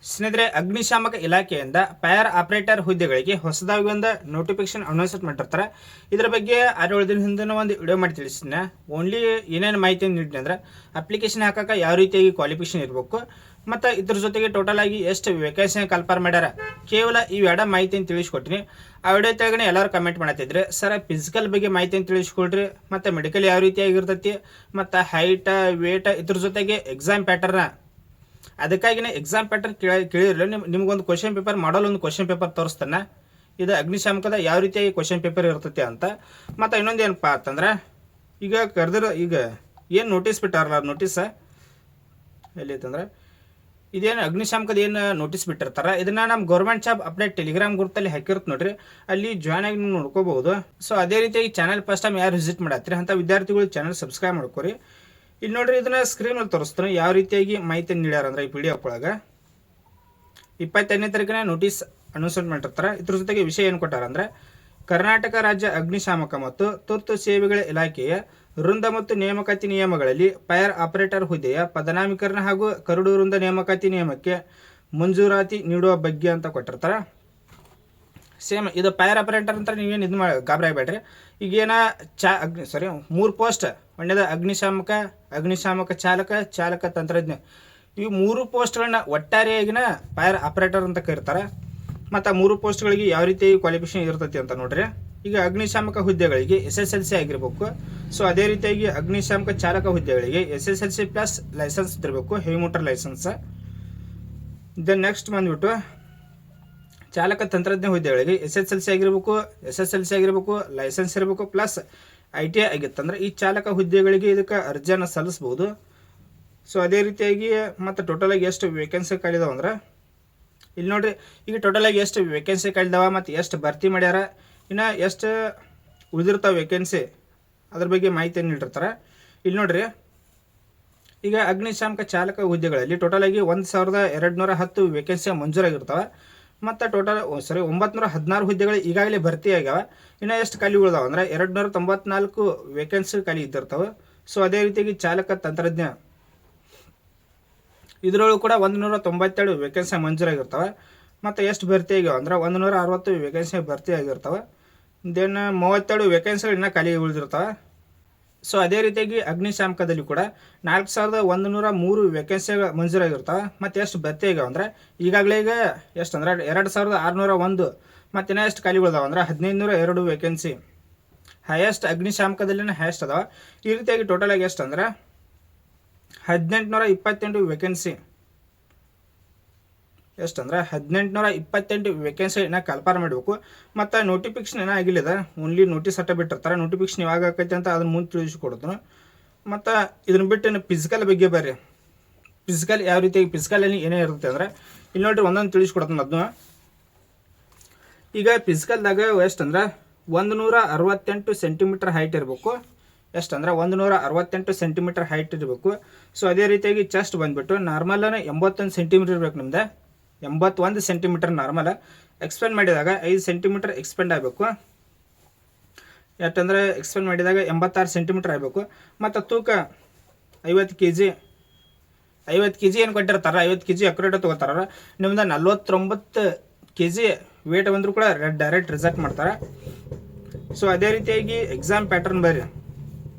ಸ್ನೇಹಿತರೆ, ಅಗ್ನಿಶಾಮಕ ಇಲಾಖೆಯಿಂದ ಫೈರ್ ಆಪರೇಟರ್ ಹುದ್ದೆಗಳಿಗೆ ಹೊಸದಾಗಿ ಒಂದು ನೋಟಿಫಿಕೇಶನ್ ಅನೌನ್ಸ್ ಮಾಡಿರ್ತಾರೆ. ಇದರ ಬಗ್ಗೆ 6-7 ದಿನ ಹಿಂದೆ ಒಂದು ವಿಡಿಯೋ ಮಾಡಿ ತಿಳಿಸ್ತೀನಿ. ಓನ್ಲಿ ಏನೇನು ಮಾಹಿತಿ ನೀಡಿದೆ ಅಂದ್ರೆ ಅಪ್ಲಿಕೇಶನ್ ಹಾಕಕ್ಕೆ ಯಾವ ರೀತಿಯಾಗಿ ಕ್ವಾಲಿಫಿಕೇಶನ್ ಇರಬೇಕು ಮತ್ತು ಇದ್ರ ಜೊತೆಗೆ ಟೋಟಲ್ ಆಗಿ ಎಷ್ಟು ವೇಕೆನ್ಸಿ ಕಲ್ಪರ್ ಮಾಡ್ಯಾರ, ಕೇವಲ ಈ ಎರಡು ಮಾಹಿತಿಯನ್ನು ತಿಳಿಸ್ಕೊಟ್ಟಿನಿ. ಆ ವಿಡಿಯೋ ತೆಳಗಡೆ ಎಲ್ಲರೂ ಕಮೆಂಟ್ ಮಾಡತ್ತಿದ್ರೆ, ಸರ್ ಫಿಸಿಕಲ್ ಬಗ್ಗೆ ಮಾಹಿತಿಯನ್ನು ತಿಳಿಸ್ಕೊಡ್ರಿ, ಮತ್ತು ಮೆಡಿಕಲ್ ಯಾವ ರೀತಿಯಾಗಿರ್ತೈತಿ, ಮತ್ತು ಹೈಟ್ ವೇಟ್, ಇದ್ರ ಜೊತೆಗೆ ಎಕ್ಸಾಮ್ ಪ್ಯಾಟರ್ನ. ಅದಕ್ಕಾಗಿನೇ ಎಕ್ಸಾಮ್ ಪ್ಯಾಟರ್ನ್ ಕೇಳಿರಲಿಲ್ಲ. ನಿಮ್ಗೊಂದು ಕ್ವಶನ್ ಪೇಪರ್ ಮಾಡಲ್ ಒಂದು ಕ್ವಶನ್ ಪೇಪರ್ ತೋರಿಸ್ತಾನೆ, ಇದು ಅಗ್ನಿಶಾಮಕದ ಯಾವ ರೀತಿಯಾಗಿ ಕ್ವಶನ್ ಪೇಪರ್ ಇರ್ತೈತಿ ಅಂತ. ಮತ್ತು ಇನ್ನೊಂದು ಏನಪ್ಪ ಅಂತಂದ್ರೆ, ಈಗ ಈಗ ಏನು ನೋಟಿಸ್ ಬಿಟ್ಟಾರಲ್ಲ, ನೋಟಿಸ್ ಎಲ್ಲಿತ್ತಂದ್ರೆ ಇದೇನು ಅಗ್ನಿಶಾಮಕದ ಏನು ನೋಟಿಸ್ ಬಿಟ್ಟಿರ್ತಾರೆ, ಇದನ್ನ ನಮ್ಮ ಗೌರ್ಮೆಂಟ್ ಜಾಬ್ ಅಪ್ಡೇಟ್ ಟೆಲಿಗ್ರಾಮ್ ಗ್ರೂಪಲ್ಲಿ ಹಾಕಿರುತ್ತೆ ನೋಡ್ರಿ, ಅಲ್ಲಿ ಜಾಯ್ನ್ ಆಗಿ ನೀವು ನೋಡ್ಕೋಬಹುದು. ಸೊ ಅದೇ ರೀತಿಯಾಗಿ ಚಾನಲ್ ಫಸ್ಟ್ ಟೈಮ್ ಯಾರು ವಿಸಿಟ್ ಮಾಡತ್ತೀರಿ ಅಂತ ವಿದ್ಯಾರ್ಥಿಗಳು ಚಾನಲ್ ಸಬ್ಸ್ಕ್ರೈಬ್ ಮಾಡ್ಕೋರಿ. ಇಲ್ಲಿ ನೋಡ್ರಿ, ಇದನ್ನ ಸ್ಕ್ರೀನ್ ಅಲ್ಲಿ ತೋರಿಸ್ತಾನೆ ಯಾವ ರೀತಿಯಾಗಿ ಮಾಹಿತಿ ನೀಡ್ಯಾರ ಅಂದ್ರೆ ಈ PDF ಒಳಗೆ 25ನೇ ತಾರೀಕಿನ ನೋಟಿಸ್ ಅನೌನ್ಸ್ಮೆಂಟ್ ಮಾಡಿರ್ತಾರೆ. ಇದ್ರ ಜೊತೆಗೆ ವಿಷಯ ಏನು ಕೊಟ್ಟಾರ ಅಂದ್ರೆ, ಕರ್ನಾಟಕ ರಾಜ್ಯ ಅಗ್ನಿಶಾಮಕ ಮತ್ತು ತುರ್ತು ಸೇವೆಗಳ ಇಲಾಖೆಯ ವೃಂದ ಮತ್ತು ನೇಮಕಾತಿ ನಿಯಮಗಳಲ್ಲಿ ಫೈರ್ ಆಪರೇಟರ್ ಹುದ್ದೆಯ ಪದನಾಮೀಕರಣ ಹಾಗೂ ಕರಡು ವೃಂದ ನೇಮಕಾತಿ ನಿಯಮಕ್ಕೆ ಮಂಜೂರಾತಿ ನೀಡುವ ಬಗ್ಗೆ ಅಂತ ಕೊಟ್ಟಿರ್ತಾರೆ. ಸೇಮ್ ಇದು ಫೈರ್ ಆಪರೇಟರ್ ಅಂತ ನೀವೇನು ಇದು ಗಾಬರಿ ಆಗಬೇಡ್ರಿ. ಈಗೇನ ಮೂರು ಪೋಸ್ಟ್, ಒಂದೇದ ಅಗ್ನಿಶಾಮಕ ಚಾಲಕ ತಂತ್ರಜ್ಞ, ಈ 3 ಪೋಸ್ಟ್ಗಳನ್ನ ಒಟ್ಟಾರೆಯಾಗಿನ ಫೈರ್ ಆಪರೇಟರ್ ಅಂತ ಕರೀತಾರೆ. ಮತ್ತು ಆ 3 ಪೋಸ್ಟ್ಗಳಿಗೆ ಯಾವ ರೀತಿ ಕ್ವಾಲಿಫಿಕೇಶನ್ ಇರ್ತೈತಿ ಅಂತ ನೋಡ್ರಿ. ಈಗ ಅಗ್ನಿಶಾಮಕ ಹುದ್ದೆಗಳಿಗೆ SSLC ಆಗಿರ್ಬೇಕು. ಸೊ ಅದೇ ರೀತಿಯಾಗಿ ಅಗ್ನಿಶಾಮಕ ಚಾಲಕ ಹುದ್ದೆಗಳಿಗೆ SSLC ಪ್ಲಸ್ ಲೈಸೆನ್ಸ್ ಇರಬೇಕು, heavy motor licence. Then next ಬಂದ್ಬಿಟ್ಟು ಚಾಲಕ ತಂತ್ರಜ್ಞ ಹುದ್ದೆಗಳಿಗೆ SSLC ಆಗಿರಬೇಕು, ಲೈಸೆನ್ಸ್ ಇರಬೇಕು, ಪ್ಲಸ್ ITI ಆಗಿತ್ತಂದ್ರೆ ಈ ಚಾಲಕ ಹುದ್ದೆಗಳಿಗೆ ಇದಕ್ಕೆ ಅರ್ಜಿಯನ್ನು ಸಲ್ಲಿಸ್ಬೋದು. ಸೊ ಅದೇ ರೀತಿಯಾಗಿ ಮತ್ತು ಟೋಟಲ್ ಆಗಿ ಎಷ್ಟು ವೇಕೆನ್ಸಿ ಕಾಲಿದಾವ ಅಂದ್ರೆ ಇಲ್ಲಿ ನೋಡ್ರಿ, ಈಗ ಟೋಟಲ್ ಆಗಿ ಎಷ್ಟು ವೇಕೆನ್ಸಿ ಕಾಲಿದಾವ ಮತ್ತು ಎಷ್ಟು ಭರ್ತಿ ಮಾಡ್ಯಾರ, ಇನ್ನು ಎಷ್ಟು ಉಳಿದಿರ್ತಾವೆ ವೇಕೆನ್ಸಿ, ಅದ್ರ ಬಗ್ಗೆ ಮಾಹಿತಿಯನ್ನು ನೀಡಿರ್ತಾರೆ. ಇಲ್ಲಿ ನೋಡ್ರಿ, ಈಗ ಅಗ್ನಿಶಾಮಕ ಚಾಲಕ ಹುದ್ದೆಗಳಲ್ಲಿ ಟೋಟಲ್ ಆಗಿ 1210 ವೇಕೆನ್ಸಿ ಮಂಜೂರಾಗಿರ್ತಾವೆ. ಮತ್ತು ಟೋಟಲ್ 916 ಹುದ್ದೆಗಳು ಈಗಾಗಲೇ ಭರ್ತಿ ಆಗ್ಯಾವ. ಇನ್ನು ಎಷ್ಟು ಖಾಲಿ ಉಳಿದಾವ ಅಂದ್ರೆ 294 ವೇಕೆನ್ಸಿ ಖಾಲಿ ಇದ್ದಿರ್ತಾವೆ. ಸೊ ಅದೇ ರೀತಿಯಾಗಿ ಚಾಲಕ ತಂತ್ರಜ್ಞ ಇದರೊಳಗೂ ಕೂಡ 197 ವೇಕೆನ್ಸಿ ಮಂಜೂರಾಗಿರ್ತವೆ. ಮತ್ತು ಎಷ್ಟು ಭರ್ತಿ ಆಗ್ಯಾವ ಅಂದ್ರೆ 160 ವೇಕೆನ್ಸಿ ಭರ್ತಿ ಆಗಿರ್ತವೆ. ದೆನ್ 37 ವೇಕೆನ್ಸಿಗಳು ಇನ್ನೂ ಖಾಲಿ ಉಳಿದಿರ್ತವೆ. ಸೊ ಅದೇ ರೀತಿಯಾಗಿ ಅಗ್ನಿಶಾಮಕದಲ್ಲಿ ಕೂಡ 4103 ವೇಕೆನ್ಸಿಗಳು ಮಂಜೂರಾಗಿರ್ತವೆ. ಮತ್ತು ಎಷ್ಟು ಭರ್ತಿ ಆಗ್ಯಾವ ಅಂದ್ರೆ ಈಗಾಗಲೇ ಈಗ ಎಷ್ಟು ಅಂದ್ರೆ 2601. ಮತ್ತು ಇನ್ನೂ ಎಷ್ಟು ಖಾಲಿ ಉಳಿದಾವ ಅಂದ್ರೆ 1502 ವೇಕೆನ್ಸಿ. ಹೈಯೆಸ್ಟ್ ಅಗ್ನಿಶಾಮಕದಲ್ಲಿನ ಹೈಯೆಸ್ಟ್ ಅದಾವ. ಈ ರೀತಿಯಾಗಿ ಟೋಟಲ್ ಆಗಿ ಎಷ್ಟು ಅಂದ್ರೆ 1828 ವೇಕೆನ್ಸಿ. ಎಷ್ಟಂದ್ರೆ 1828 ವೇಕೆನ್ಸಿ ಕಲ್ಪಾರ ಮಾಡಬೇಕು. ಮತ್ತು ನೋಟಿಫಿಕೇಶನ್ ಏನೋ ಆಗಿಲ್ಲದ, ಓನ್ಲಿ ನೋಟಿಸ್ ಅಟ್ಟ ಬಿಟ್ಟಿರ್ತಾರೆ. ನೋಟಿಫಿಕೇಶನ್ ಯಾವಾಗ ಆಕೈತೆ ಅಂತ ಅದನ್ನ ಮುಂದೆ ತಿಳಿಸ್ಕೊಡ್ತಾನೆ. ಮತ್ತು ಇದನ್ನ ಬಿಟ್ಟು ಫಿಸಿಕಲ್ ಬಗ್ಗೆ ಬರ್ರಿ, ಫಿಸಿಕಲ್ ಯಾವ ರೀತಿಯಾಗಿ ಫಿಸಿಕಲಲ್ಲಿ ಏನೇ ಇರುತ್ತೆ ಅಂದರೆ ಇಲ್ಲಿ ನೋಡ್ರಿ ಒಂದೊಂದು ತಿಳಿಸ್ಕೊಡ್ತಾನೆ ಅದನ್ನು. ಈಗ ಫಿಸಿಕಲ್ದಾಗ ಎಷ್ಟಂದ್ರೆ 168 ಸೆಂಟಿಮೀಟರ್ ಹೈಟ್ ಇರಬೇಕು. ಎಷ್ಟಂದ್ರೆ 168 ಸೆಂಟಿಮೀಟರ್ ಹೈಟ್ ಇರಬೇಕು. ಸೊ ಅದೇ ರೀತಿಯಾಗಿ ಚೆಸ್ಟ್ ಬಂದುಬಿಟ್ಟು ನಾರ್ಮಲ್ 81 ಸೆಂಟಿಮೀಟರ್ ಇರಬೇಕು. ನಿಮ್ದು 81 ಸೆಂಟಿಮೀಟರ್ ನಾರ್ಮಲ್. ಎಕ್ಸ್ಪೆಂಡ್ ಮಾಡಿದಾಗ 5 ಸೆಂಟಿಮೀಟರ್ ಎಕ್ಸ್ಪೆಂಡ್ ಆಗಬೇಕು. ಯಾಕಂದರೆ ಎಕ್ಸ್ಪೆಂಡ್ ಮಾಡಿದಾಗ 86 ಸೆಂಟಿಮೀಟರ್ ಆಗಬೇಕು. ಮತ್ತು ತೂಕ 50 kg. 50 kg ಏನು ಕೊಟ್ಟಿರ್ತಾರೆ, 50 kg ಅಕ್ಯುರೇಟ್ ತೊಗೋತಾರ. ನಿಮ್ದು 49 kg ವೇಟ್ ಬಂದರೂ ಕೂಡ ಡೈರೆಕ್ಟ್ ರಿಸಲ್ಟ್ ಮಾಡ್ತಾರೆ. ಸೊ ಅದೇ ರೀತಿಯಾಗಿ ಎಕ್ಸಾಮ್ ಪ್ಯಾಟರ್ನ್ ಬರ್ರಿ.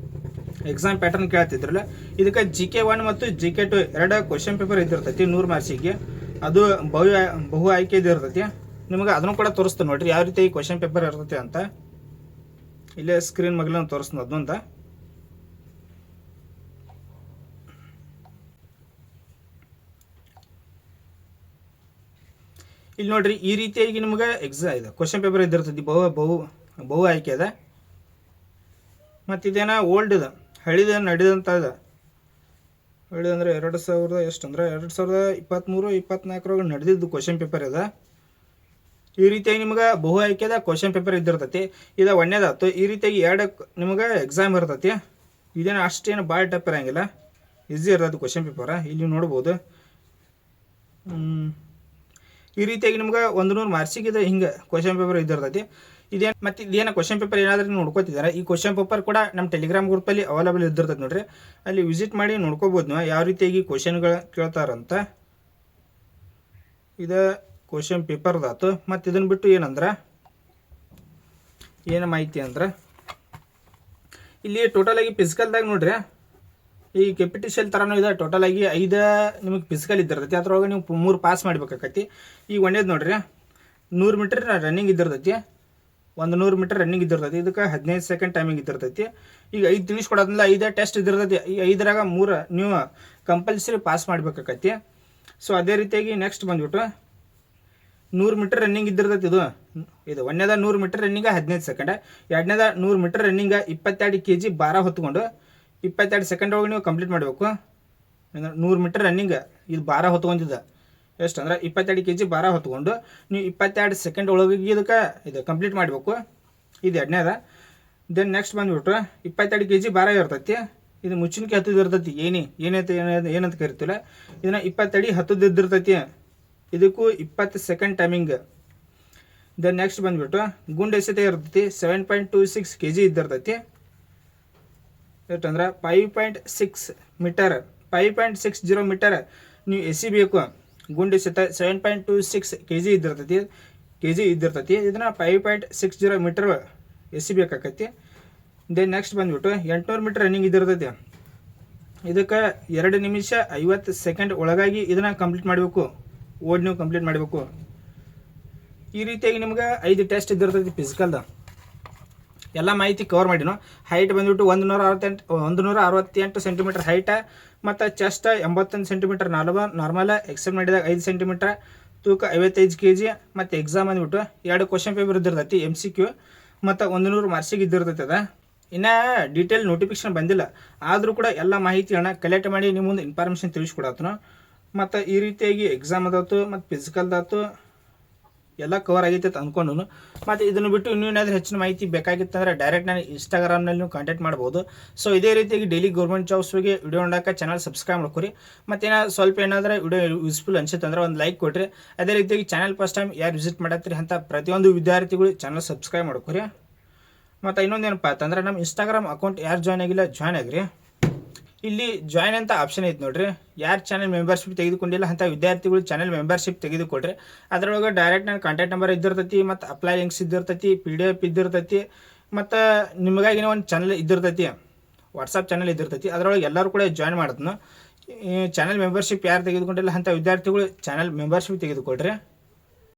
ಎಕ್ಸಾಮ್ ಪ್ಯಾಟರ್ನ್ ಕೇಳ್ತಿದ್ರಲ್ಲ, ಇದಕ್ಕೆ GK 1 ಮತ್ತು GK 2 ಎರಡು ಕ್ವಶನ್ ಪೇಪರ್ ಇದ್ದಿರ್ತೈತಿ 100 ಮಾರ್ಕ್ಸಿಗೆ. ಅದು ಬಹು ಆಯ್ಕೆದು ಇರ್ತೈತಿ. ನಿಮಗೆ ಅದನ್ನು ಕೂಡ ತೋರಿಸ್ತೀನಿ ನೋಡ್ರಿ ಯಾವ ರೀತಿ ಕ್ವಶನ್ ಪೇಪರ್ ಇರ್ತೈತಿ ಅಂತ. ಇಲ್ಲೇ ಸ್ಕ್ರೀನ್ ಮಗ್ಲನ್ನು ತೋರಿಸ್ತೀನಿ ಅದನ್ನು ಅಂತ. ಇಲ್ಲಿ ನೋಡ್ರಿ, ಈ ರೀತಿಯಾಗಿ ನಿಮ್ಗೆ ಇದು ಕ್ವಶನ್ ಪೇಪರ್ ಇದ್ದಿರ್ತೈತಿ, ಬಹು ಆಯ್ಕೆ ಅದ. ಮತ್ತು ಇದೇನ ಓಲ್ಡ್ ಇದೆ, ಹಳಿದ ನಡೆದಂಥ ಇದೆ. ಹಳಿದಂದ್ರೆ 2000 ಎಷ್ಟಂದ್ರೆ 2023-24 ನಡೆದಿದ್ದು ಕ್ವಶನ್ ಪೇಪರ್ ಇದೆ. ಈ ರೀತಿಯಾಗಿ ನಿಮ್ಗೆ ಬಹು ಆಯ್ಕೆದ ಕ್ವಶನ್ ಪೇಪರ್ ಇದ್ದಿರ್ತೈತಿ. ಇದು ಒಂದೇದಾಯ್ತು. ಈ ರೀತಿಯಾಗಿ ಎರಡು ನಿಮ್ಗೆ ಎಕ್ಸಾಮ್ ಇರ್ತೈತಿ. ಇದೇನು ಅಷ್ಟೇನು ಭಾಳ ಟಫ್ ಇರೋಂಗಿಲ್ಲ, ಈಸಿ ಇರ್ತೈತಿ ಕ್ವಶನ್ ಪೇಪರ. ಇಲ್ಲಿ ನೋಡ್ಬೋದು ಈ ರೀತಿಯಾಗಿ ನಿಮ್ಗೆ 100 ಮಾರ್ಕ್ಸಿಗೆ ಇದು ಹಿಂಗೆ ಕ್ವಶನ್ ಪೇಪರ್ ಇದ್ದಿರ್ತೈತಿ. ಇದೇನು ಕ್ವಶನ್ ಪೇಪರ್ ಏನಾದರೂ ನೋಡ್ಕೋತಿದ್ದಾರೆ, ಈ ಕ್ವಶನ್ ಪೇಪರ್ ಕೂಡ ನಮ್ಮ ಟೆಲಿಗ್ರಾಮ್ ಗ್ರೂಪಲ್ಲಿ ಅವೈಲೇಬಲ್ ಇದ್ದಿರ್ತದೆ ನೋಡ್ರಿ. ಅಲ್ಲಿ ವಿಸಿಟ್ ಮಾಡಿ ನೋಡ್ಕೋಬೋದು ನೀವು ಯಾವ ರೀತಿಯಾಗಿ ಕ್ವಶನ್ಗಳು ಕೇಳ್ತಾರಂತ. ಇದು ಕ್ವಶನ್ ಪೇಪರ್ದಾತು. ಮತ್ತು ಇದನ್ನು ಬಿಟ್ಟು ಏನಂದ್ರೆ ಏನು ಮಾಹಿತಿ ಅಂದ್ರೆ ಇಲ್ಲಿ ಟೋಟಲಾಗಿ ಫಿಸಿಕಲ್ದಾಗ ನೋಡ್ರಿ, ಈ ಕೆಪಿಟಿಷಲ್ ಥರನೂ ಇದೆ. ಟೋಟಲಾಗಿ 5 ನಿಮಗೆ ಫಿಸಿಕಲ್ ಇದ್ದಿರ್ತೈತಿ, ಅದ್ರೊಳಗೆ ನೀವು 3 ಪಾಸ್ ಮಾಡ್ಬೇಕಾಕತಿ. ಈಗ ಒಂದೇದು ನೋಡ್ರಿ, 100 ಮೀಟರ್ ರನ್ನಿಂಗ್ ಇದ್ದಿರ್ತೈತಿ, 100 ಮೀಟರ್ ರನ್ನಿಂಗ್ ಇದ್ದಿರ್ತೈತಿ. ಇದಕ್ಕೆ 15 ಸೆಕೆಂಡ್ ಟೈಮಿಂಗ್ ಇದ್ದಿರ್ತೈತಿ. ಈಗ 5 ತಿಳಿಸ್ಕೊಡೋದ್ರಿಂದ 5 ಟೆಸ್ಟ್ ಇದ್ದಿರ್ತೈತಿ. ಈ 5ರಾಗ 3 ನೀವು ಕಂಪಲ್ಸರಿ ಪಾಸ್ ಮಾಡ್ಬೇಕಾಕತಿ. ಸೊ ಅದೇ ರೀತಿಯಾಗಿ ನೆಕ್ಸ್ಟ್ ಬಂದ್ಬಿಟ್ಟು 100 ಮೀಟರ್ ರನ್ನಿಂಗ್ ಇದ್ದಿರ್ತೈತಿ. ಇದು ಒಂದೇದ 100 ಮೀಟರ್ ರನ್ನಿಂಗ 15 ಸೆಕೆಂಡ್, ಎರಡನೇದ 100 ಮೀಟರ್ ರನ್ನಿಂಗ 22 kg ಭಾರ ಹೊತ್ಕೊಂಡು 22 ಸೆಕೆಂಡ್ ಒಳಗೆ ನೀವು ಕಂಪ್ಲೀಟ್ ಮಾಡಬೇಕು. 100 ಮೀಟರ್ ರನ್ನಿಂಗ್ ಇದು ಭಾರ ಹೊತ್ಕೊಂಡಿದ್ದ ಎಷ್ಟು ಅಂದ್ರೆ 22 kg ಭಾರ ಹೊತ್ಕೊಂಡು ನೀವು 22 ಸೆಕೆಂಡ್ ಒಳಗೆ ಇದಕ್ಕೆ ಇದು ಕಂಪ್ಲೀಟ್ ಮಾಡಬೇಕು. ಇದು ಎರಡನೇದ. ದೆನ್ ನೆಕ್ಸ್ಟ್ ಬಂದ್ಬಿಟ್ಟು 22 kg ಭಾರ ಇರ್ತೈತಿ. ಇದು ಮುಚ್ಚಿನಕ್ಕೆ ಹತ್ತದು ಇರ್ತೈತಿ. ಏನಂತ ಕರಿತಿಲ್ಲ, ಇದನ್ನ 20 ಅಡಿ ಹತ್ತದ್ದು ಇದ್ದಿರ್ತೈತಿ. ಇದಕ್ಕೂ 20 ಸೆಕೆಂಡ್ ಟೈಮಿಂಗ್. ದೆನ್ ನೆಕ್ಸ್ಟ್ ಬಂದ್ಬಿಟ್ಟು ಗುಂಡು ಎಸೆತ ಇರ್ತೈತಿ, 7.26 kg ಇದ್ದಿರ್ತೈತಿ. ಎಷ್ಟಂದ್ರೆ 5.6 ಮೀಟರ್ 5.60 ಮೀಟರ್ ನೀವು ಎಸಿಬೇಕು. ಗುಂಡು ಎಸೆತ 7.26 kg ಇದ್ದಿರ್ತೈತಿ. ಇದನ್ನ 5.60 ಮೀಟರ್ ಎಸಿಬೇಕಾಕತಿ. ದೆನ್ ನೆಕ್ಸ್ಟ್ ಬಂದ್ಬಿಟ್ಟು 800 ಮೀಟರ್ ರನ್ನಿಂಗ್ ಇದ್ದಿರ್ತೈತಿ. ಇದಕ್ಕೆ 2 ನಿಮಿಷ 50 ಸೆಕೆಂಡ್ ಒಳಗಾಗಿ ಇದನ್ನ ಕಂಪ್ಲೀಟ್ ಮಾಡಬೇಕು. ನೀವು ಕಂಪ್ಲೀಟ್ ಮಾಡಬೇಕು. ಈ ರೀತಿಯಾಗಿ ನಿಮ್ಗೆ 5 ಟೆಸ್ಟ್ ಇದ್ದಿರ್ತೈತಿ ಫಿಸಿಕಲ್ದ. ಎಲ್ಲ ಮಾಹಿತಿ ಕವರ್ ಮಾಡಿನೋ. ಹೈಟ್ ಬಂದ್ಬಿಟ್ಟು 168 ಸೆಂಟಿಮೀಟರ್ ಹೈಟ, ಮತ್ತು ಚೆಸ್ಟ್ 81 ಸೆಂಟಿಮೀಟರ್ ನಾರ್ಮಲ್, ಎಕ್ಸೆಪ್ಟ್ ಮಾಡಿದಾಗ 5 ಸೆಂಟಿಮೀಟರ್, ತೂಕ 55 kg. ಮತ್ತು ಎಕ್ಸಾಮ್ ಬಂದ್ಬಿಟ್ಟು 2 ಕ್ವಶನ್ ಪೇಪರ್ ಇದ್ದಿರ್ತೈತಿ, MCQ ಮತ್ತು 100 ಮಾರ್ಕ್ಸಿಗೆ ಇದ್ದಿರ್ತೈತಿ. ಅದ ಇನ್ನು ಡೀಟೇಲ್ ನೋಟಿಫಿಕೇಶನ್ ಬಂದಿಲ್ಲ, ಆದರೂ ಕೂಡ ಎಲ್ಲ ಮಾಹಿತಿಯನ್ನು ಕಲೆಕ್ಟ್ ಮಾಡಿ ನಿಮ್ಮ ಮುಂದೆ ಇನ್ಫಾರ್ಮೇಷನ್ ತಿಳಿಸ್ಕೊಡತ್ತನು. ಮತ್ತು ಈ ರೀತಿಯಾಗಿ ಎಕ್ಸಾಮ್ ಅದಾತು ಮತ್ತು ಫಿಸಿಕಲ್ದಾತು ಎಲ್ಲ ಕವರ್ ಆಗೈತೆ ಅಂತ ಅಂದ್ಕೊಂಡು. ಮತ್ತು ಇದನ್ನು ಬಿಟ್ಟು ಇನ್ನೂ ಏನಾದರೂ ಹೆಚ್ಚಿನ ಮಾಹಿತಿ ಬೇಕಾಗಿತ್ತಂದರೆ ಡೈರೆಕ್ಟ್ ನಾನು ಇನ್ಸ್ಟಾಗ್ರಾಮ್ನಲ್ಲಿ ನೀವು ಕಾಂಟ್ಯಾಕ್ಟ್ ಮಾಡ್ಬೋದು. ಸೊ ಇದೇ ರೀತಿಯಾಗಿ ಡೈಲಿ ಗೌರ್ಮೆಂಟ್ ಜಾಬ್ಸ್ ಬಗ್ಗೆ ವಿಡಿಯೋ ನೋಡೋಕೆ ಚಾನಲ್ ಸಬ್ಸ್ಕ್ರೈಬ್ ಮಾಡ್ಕೊರಿ. ಮತ್ತು ಸ್ವಲ್ಪ ಏನಾದರೂ ವಿಡಿಯೋ ಯೂಸ್ಫುಲ್ ಅನ್ಸುತ್ತೆ ಅಂದ್ರೆ ಒಂದು ಲೈಕ್ ಕೊಟ್ಟಿರಿ. ಅದೇ ರೀತಿಯಾಗಿ ಚಾನಲ್ ಫಸ್ಟ್ ಟೈಮ್ ಯಾರು ವಿಸಿಟ್ ಮಾಡತ್ತೀರಿ ಅಂತ ಪ್ರತಿಯೊಂದು ವಿದ್ಯಾರ್ಥಿಗಳು ಚಾನಲ್ ಸಬ್ಸ್ಕ್ರೈಬ್ ಮಾಡ್ಕೊರಿ. ಮತ್ತು ಇನ್ನೊಂದೇನಪ್ಪ ಅಂತಂದ್ರೆ ನಮ್ಮ ಇನ್ಸ್ಟಾಗ್ರಾಮ್ ಅಕೌಂಟ್ ಯಾರು ಜಾಯ್ನ್ ಆಗಿಲ್ಲ, ಜಾಯ್ನ್ ಆಗಿರಿ. ಇಲ್ಲಿ ಜಾಯ್ನ್ ಅಂತ ಆಪ್ಷನ್ ಐತೆ ನೋಡ್ರಿ. ಯಾರು ಚಾನಲ್ ಮೆಂಬರ್ಶಿಪ್ ತೆಗೆದುಕೊಂಡಿಲ್ಲ ಅಂತ ವಿದ್ಯಾರ್ಥಿಗಳು ಚಾನಲ್ ಮೆಂಬರ್ಶಿಪ್ ತೆಗೆದುಕೊಡ್ರಿ. ಅದರೊಳಗೆ ಡೈರೆಕ್ಟ್ ನನ್ನ ಕಾಂಟ್ಯಾಕ್ಟ್ ನಂಬರ್ ಇದ್ದಿರ್ತೈತಿ, ಮತ್ತು ಅಪ್ಲೈ ಲಿಂಕ್ಸ್ ಇದ್ದಿರ್ತೈತಿ, PDF ಇದ್ದಿರ್ತೈತಿ, ಮತ್ತು ನಿಮಗಾಗಿನ ಒಂದು ಚಾನಲ್ ಇದ್ದಿರ್ತೈತಿ, ವಾಟ್ಸಪ್ ಚಾನಲ್ ಇದ್ದಿರ್ತೈತಿ. ಅದರೊಳಗೆ ಎಲ್ಲರೂ ಕೂಡ ಜಾಯ್ನ್ ಮಾಡೋದನ್ನು. ಚಾನಲ್ ಮೆಂಬರ್ಶಿಪ್ ಯಾರು ತೆಗೆದುಕೊಂಡಿಲ್ಲ ಅಂತ ವಿದ್ಯಾರ್ಥಿಗಳು ಚಾನಲ್ ಮೆಂಬರ್ಶಿಪ್ ತೆಗೆದುಕೊಡ್ರಿ.